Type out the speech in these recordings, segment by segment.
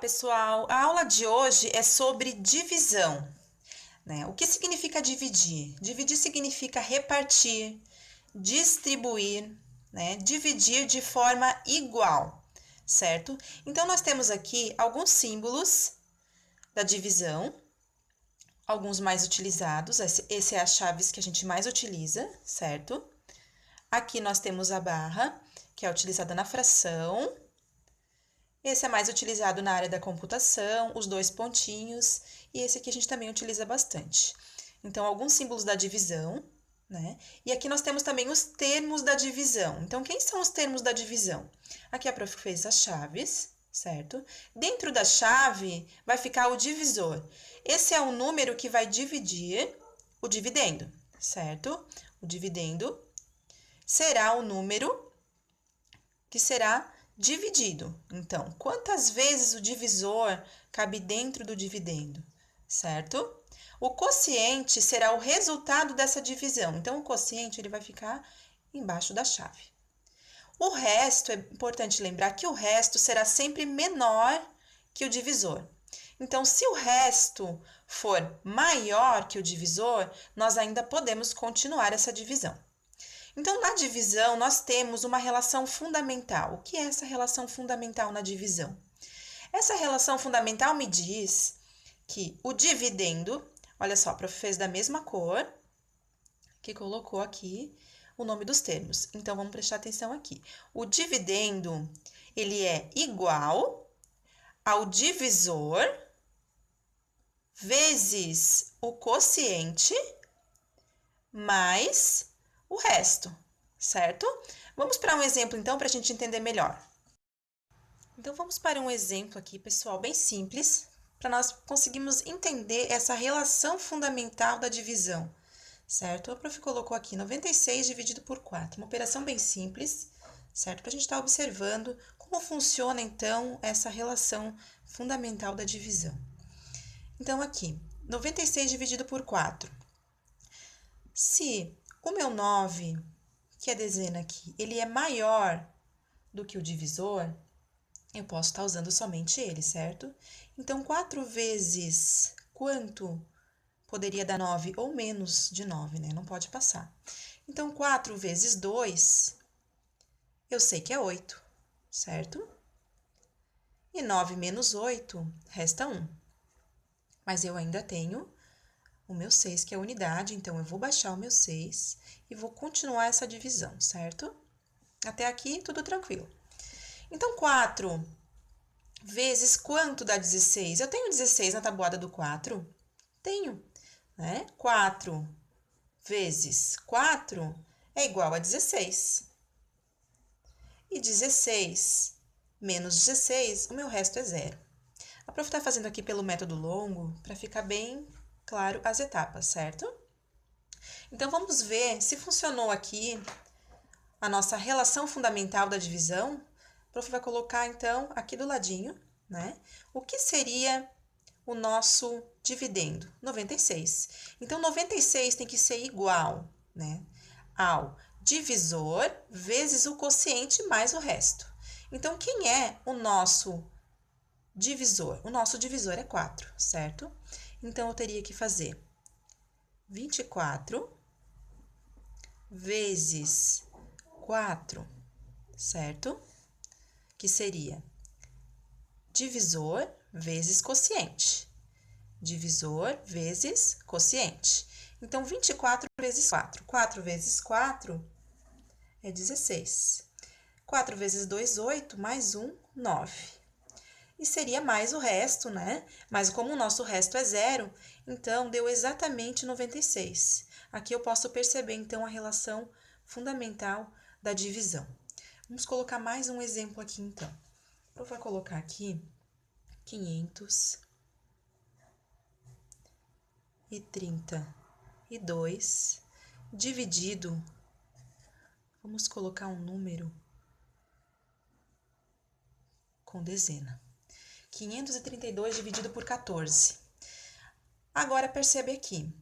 Pessoal. A aula de hoje é sobre divisão, né? O que significa dividir? Dividir significa repartir, distribuir, né? Dividir de forma igual, certo? Então, nós temos aqui alguns símbolos da divisão, alguns mais utilizados. Esse é as chaves que a gente mais utiliza, certo? Aqui nós temos a barra, que é utilizada na fração. Esse é mais utilizado na área da computação, os dois pontinhos, e esse aqui a gente também utiliza bastante. Então, alguns símbolos da divisão, né? E aqui nós temos também os termos da divisão. Então, quem são os termos da divisão? Aqui a prof fez as chaves, certo? Dentro da chave vai ficar o divisor. Esse é o número que vai dividir o dividendo, certo? O dividendo será o número que será dividido. Então, quantas vezes o divisor cabe dentro do dividendo, certo? O quociente será o resultado dessa divisão. Então, o quociente ele vai ficar embaixo da chave. O resto, é importante lembrar que o resto será sempre menor que o divisor. Então, se o resto for maior que o divisor, nós ainda podemos continuar essa divisão. Então, na divisão, nós temos uma relação fundamental. O que é essa relação fundamental na divisão? Essa relação fundamental me diz que o dividendo, olha só, a prof fez da mesma cor, que colocou aqui o nome dos termos. Então, vamos prestar atenção aqui. O dividendo, ele é igual ao divisor vezes o quociente mais o resto, certo? Vamos para um exemplo, então, para a gente entender melhor. Então, vamos para um exemplo aqui, pessoal, bem simples, para nós conseguirmos entender essa relação fundamental da divisão, certo? A prof colocou aqui 96 dividido por 4, uma operação bem simples, certo? Para a gente estar observando como funciona, então, essa relação fundamental da divisão. Então, aqui, 96 dividido por 4. Se o meu 9, que é a dezena aqui, ele é maior do que o divisor, eu posso estar usando somente ele, certo? Então, 4 vezes quanto poderia dar 9 ou menos de 9, né? Não pode passar. Então, 4 vezes 2, eu sei que é 8, certo? E 9 menos 8, resta 1. Mas eu ainda tenho o meu 6, que é a unidade, então eu vou baixar o meu 6 e vou continuar essa divisão, certo? Até aqui, tudo tranquilo. Então, 4 vezes quanto dá 16? Eu tenho 16 na tabuada do 4? Tenho, né? 4 vezes 4 é igual a 16. E 16 menos 16, o meu resto é zero. A prof está fazendo aqui pelo método longo para ficar bem claro as etapas, certo? Então, vamos ver se funcionou aqui a nossa relação fundamental da divisão. O prof vai colocar, então, aqui do ladinho, né? O que seria o nosso dividendo? 96. Então, 96 tem que ser igual, né, ao divisor vezes o quociente mais o resto. Então, quem é o nosso divisor? O nosso divisor é 4, certo? Então, eu teria que fazer 24 vezes 4, certo? Que seria divisor vezes quociente. Divisor vezes quociente. Então, 24 vezes 4. 4 vezes 4 é 16. 4 vezes 2, 8, mais 1, 9. E seria mais o resto, né? Mas como o nosso resto é zero, então deu exatamente 96. Aqui eu posso perceber, então, a relação fundamental da divisão. Vamos colocar mais um exemplo aqui, então. Eu vou colocar aqui 532 dividido, vamos colocar um número com dezena. 532 dividido por 14. Agora, percebe aqui,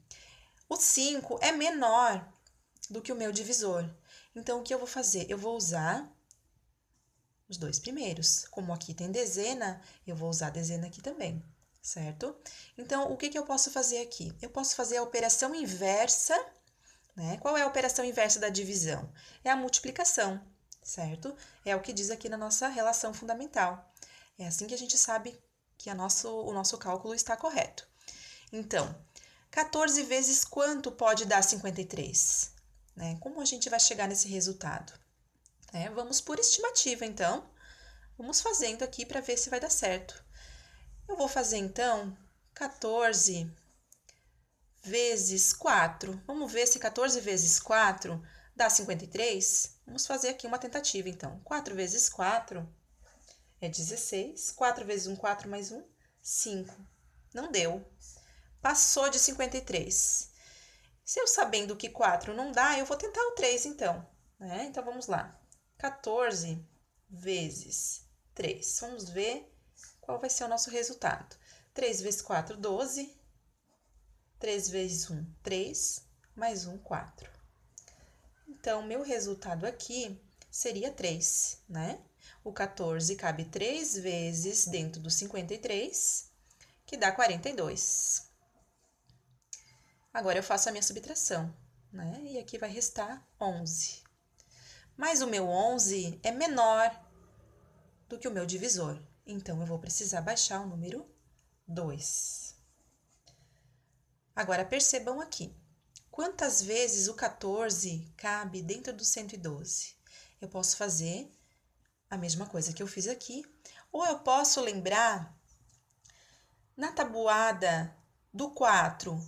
o 5 é menor do que o meu divisor. Então, o que eu vou fazer? Eu vou usar Os dois primeiros. Como aqui tem dezena, eu vou usar dezena aqui também, certo? Então, o que eu posso fazer aqui? Eu posso fazer a operação inversa, né? Qual é a operação inversa da divisão? É a multiplicação, certo? É o que diz aqui na nossa relação fundamental. É assim que a gente sabe que o nosso cálculo está correto. Então, 14 vezes quanto pode dar 53? Né? Como a gente vai chegar nesse resultado? Vamos por estimativa, então. Vamos fazendo aqui para ver se vai dar certo. Eu vou fazer, então, 14 vezes 4. Vamos ver se 14 vezes 4 dá 53? Vamos fazer aqui uma tentativa, então. 4 vezes 4 é 16. 4 vezes 1, 4 mais 1, 5. Não deu. Passou de 53. Se eu sabendo que 4 não dá, eu vou tentar o 3, então. Então, vamos lá. 14 vezes 3. Vamos ver qual vai ser o nosso resultado. 3 vezes 4, 12. 3 vezes 1, 3. Mais 1, 4. Então, meu resultado aqui seria 3, né? O 14 cabe 3 vezes dentro do 53, que dá 42. Agora, eu faço a minha subtração, né? E aqui vai restar 11. Mas o meu 11 é menor do que o meu divisor. Então, eu vou precisar baixar o número 2. Agora, percebam aqui. Quantas vezes o 14 cabe dentro do 112? Eu posso fazer a mesma coisa que eu fiz aqui, ou eu posso lembrar, na tabuada do 4,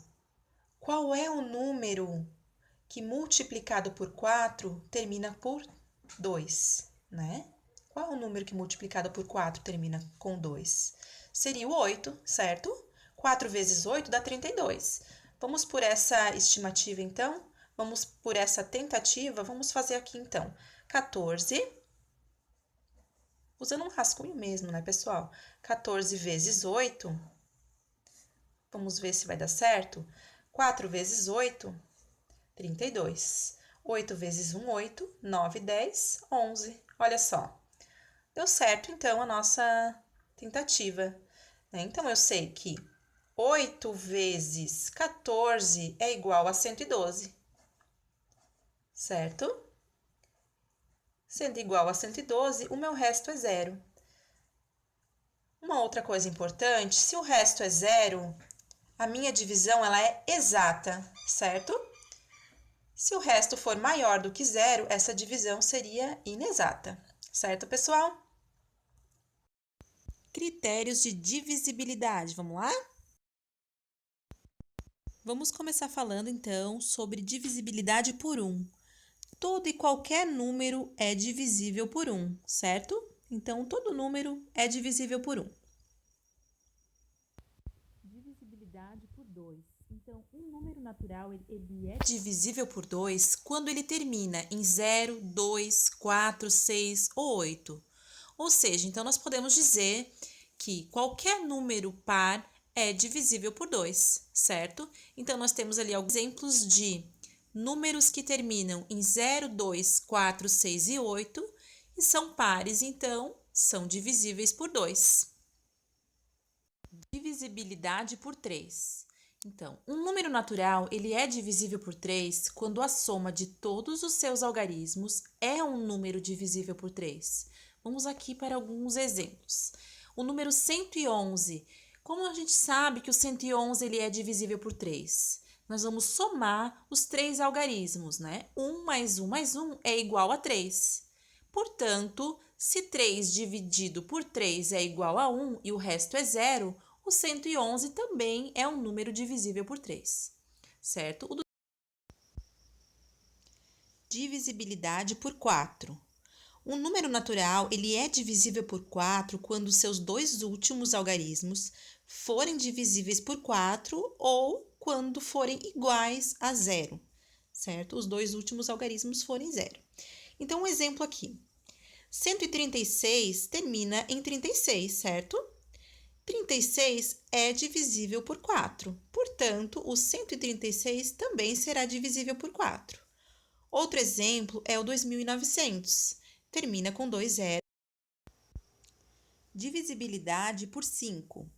qual é o número que multiplicado por 4 termina por 2, né? Qual é o número que multiplicado por 4 termina com 2? Seria o 8, certo? 4 vezes 8 dá 32. Vamos por essa estimativa, então? Vamos por essa tentativa? Vamos fazer aqui, então. 14, usando um rascunho mesmo, né, pessoal? 14 vezes 8, vamos ver se vai dar certo. 4 vezes 8, 32. 8 vezes 1, 8. 9, 10, 11. Olha só. Deu certo, então, a nossa tentativa. Então, eu sei que 8 vezes 14 é igual a 112. Certo? Sendo igual a 112, o meu resto é zero. Uma outra coisa importante, se o resto é zero, a minha divisão ela é exata, certo? Se o resto for maior do que zero, essa divisão seria inexata. Certo, pessoal? Critérios de divisibilidade, vamos lá? Vamos começar falando, então, sobre divisibilidade por 1. Todo e qualquer número é divisível por 1, certo? Então, todo número é divisível por 1. Divisibilidade por 2. Então, um número natural ele é divisível por 2 quando ele termina em 0, 2, 4, 6 ou 8. Ou seja, então nós podemos dizer que qualquer número par é divisível por 2, certo? Então, nós temos ali alguns exemplos de números que terminam em 0, 2, 4, 6 e 8 e são pares, então, são divisíveis por 2. Divisibilidade por 3. Então, um número natural ele é divisível por 3 quando a soma de todos os seus algarismos é um número divisível por 3. Vamos aqui para alguns exemplos. O número 111. Como a gente sabe que o 111 ele é divisível por 3? Nós vamos somar os 3 algarismos, né? 1 mais 1 mais 1 é igual a 3. Portanto, se 3 dividido por 3 é igual a 1 e o resto é 0, o 111 também é um número divisível por 3, certo? Divisibilidade por 4. Um número natural ele é divisível por 4 quando seus dois últimos algarismos forem divisíveis por 4 ou quando forem iguais a 0, certo? Os dois últimos algarismos forem 0. Então, um exemplo aqui. 136 termina em 36, certo? 36 é divisível por 4, portanto, o 136 também será divisível por 4. Outro exemplo é o 2.900, termina com 2 zeros. Divisibilidade por 5.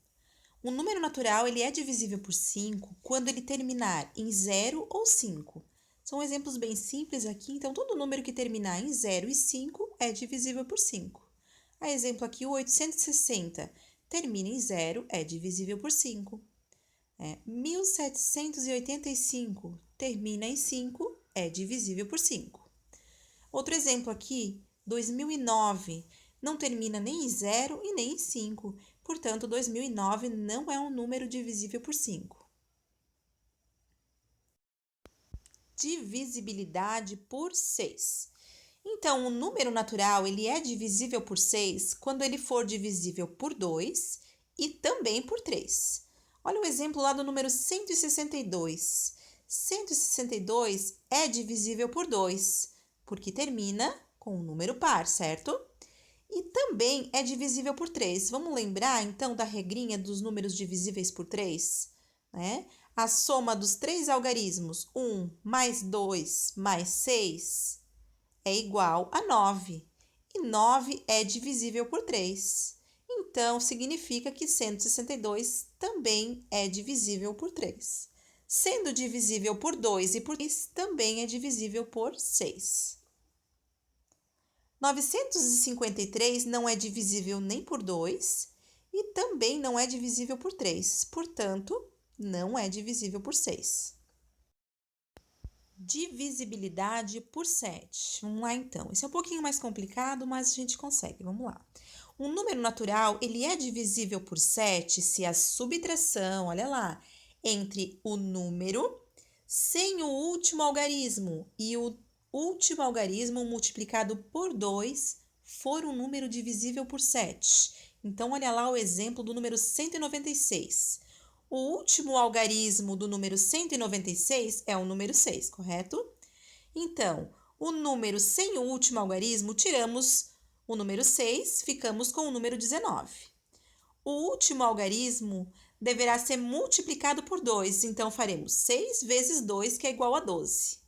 Um número natural ele é divisível por 5 quando ele terminar em 0 ou 5. São exemplos bem simples aqui, então todo número que terminar em 0 e 5 é divisível por 5. A exemplo aqui, o 860 termina em 0, é divisível por 5. 1785 termina em 5, é divisível por 5. Outro exemplo aqui, 2009, não termina nem em 0 e nem em 5. Portanto, 2009 não é um número divisível por 5. Divisibilidade por 6. Então, o número natural ele é divisível por 6 quando ele for divisível por 2 e também por 3. Olha o exemplo lá do número 162. 162 é divisível por 2, porque termina com um número par, certo? E também é divisível por 3. Vamos lembrar, então, da regrinha dos números divisíveis por 3? Né? A soma dos 3 algarismos, 1 mais 2 mais 6, é igual a 9. E 9 é divisível por 3. Então, significa que 162 também é divisível por 3. Sendo divisível por 2 e por 3, também é divisível por 6. 953 não é divisível nem por 2 e também não é divisível por 3. Portanto, não é divisível por 6. Divisibilidade por 7. Vamos lá, então. Esse é um pouquinho mais complicado, mas a gente consegue. Vamos lá. Um número natural, ele é divisível por 7 se a subtração, olha lá, entre o número sem o último algarismo e o último algarismo multiplicado por 2 for um número divisível por 7. Então, olha lá o exemplo do número 196. O último algarismo do número 196 é o número 6, correto? Então, o número sem o último algarismo, tiramos o número 6, ficamos com o número 19. O último algarismo deverá ser multiplicado por 2, então faremos 6 vezes 2, que é igual a 12.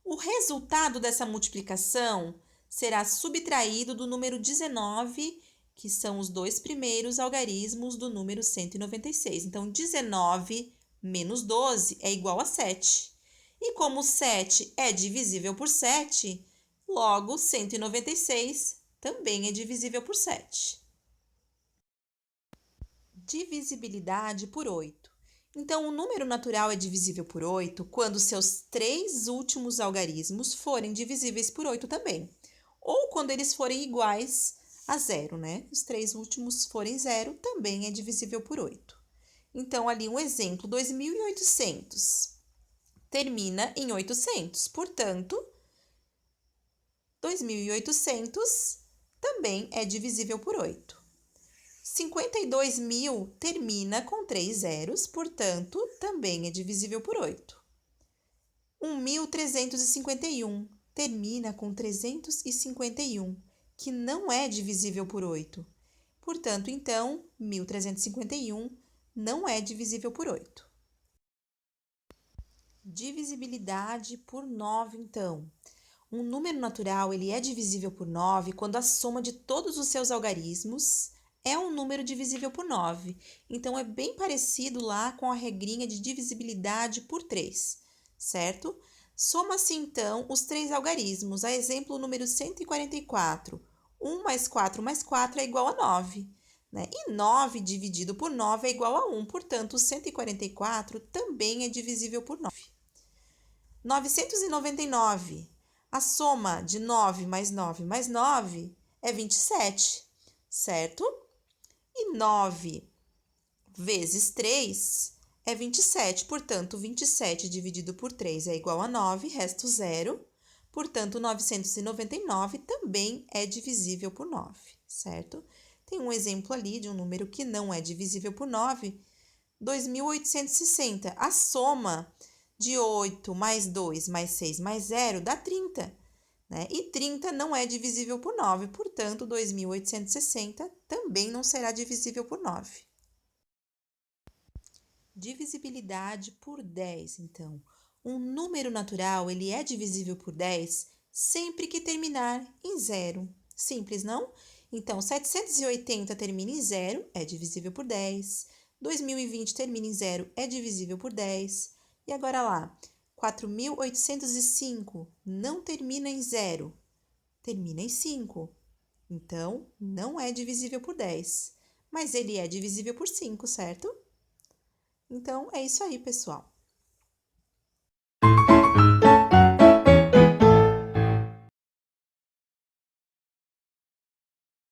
O resultado dessa multiplicação será subtraído do número 19, que são os dois primeiros algarismos do número 196. Então, 19 menos 12 é igual a 7. E como 7 é divisível por 7, logo 196 também é divisível por 7. Divisibilidade por 8. Então, o número natural é divisível por 8 quando seus 3 últimos algarismos forem divisíveis por 8 também. Ou quando eles forem iguais a 0, né? Os 3 últimos forem 0, também é divisível por 8. Então, ali um exemplo, 2.800 termina em 800, portanto, 2.800 também é divisível por 8. 52.000 termina com 3 zeros, portanto, também é divisível por 8. 1.351 termina com 351, que não é divisível por 8. Portanto, então, 1.351 não é divisível por 8. Divisibilidade por 9, então. Um número natural ele é divisível por 9 quando a soma de todos os seus algarismos é um número divisível por 9. Então, é bem parecido lá com a regrinha de divisibilidade por 3, certo? Soma-se, então, os 3 algarismos. A exemplo, o número 144. 1 mais 4 mais 4 é igual a 9. Né? E 9 dividido por 9 é igual a 1. Portanto, 144 também é divisível por 9. 999. A soma de 9 mais 9 mais 9 é 27, certo? E 9 vezes 3 é 27, portanto, 27 dividido por 3 é igual a 9, resta o 0. Portanto, 999 também é divisível por 9, certo? Tem um exemplo ali de um número que não é divisível por 9, 2.860. A soma de 8 mais 2 mais 6 mais 0 dá 30. Né? E 30 não é divisível por 9, portanto, 2.860 também não será divisível por 9. Divisibilidade por 10, então. Um número natural ele é divisível por 10 sempre que terminar em 0. Simples, não? Então, 780 termina em 0, é divisível por 10. 2020 termina em 0, é divisível por 10. E agora lá, 4.805 não termina em 0, termina em 5. Então, não é divisível por 10, mas ele é divisível por 5, certo? Então, é isso aí, pessoal.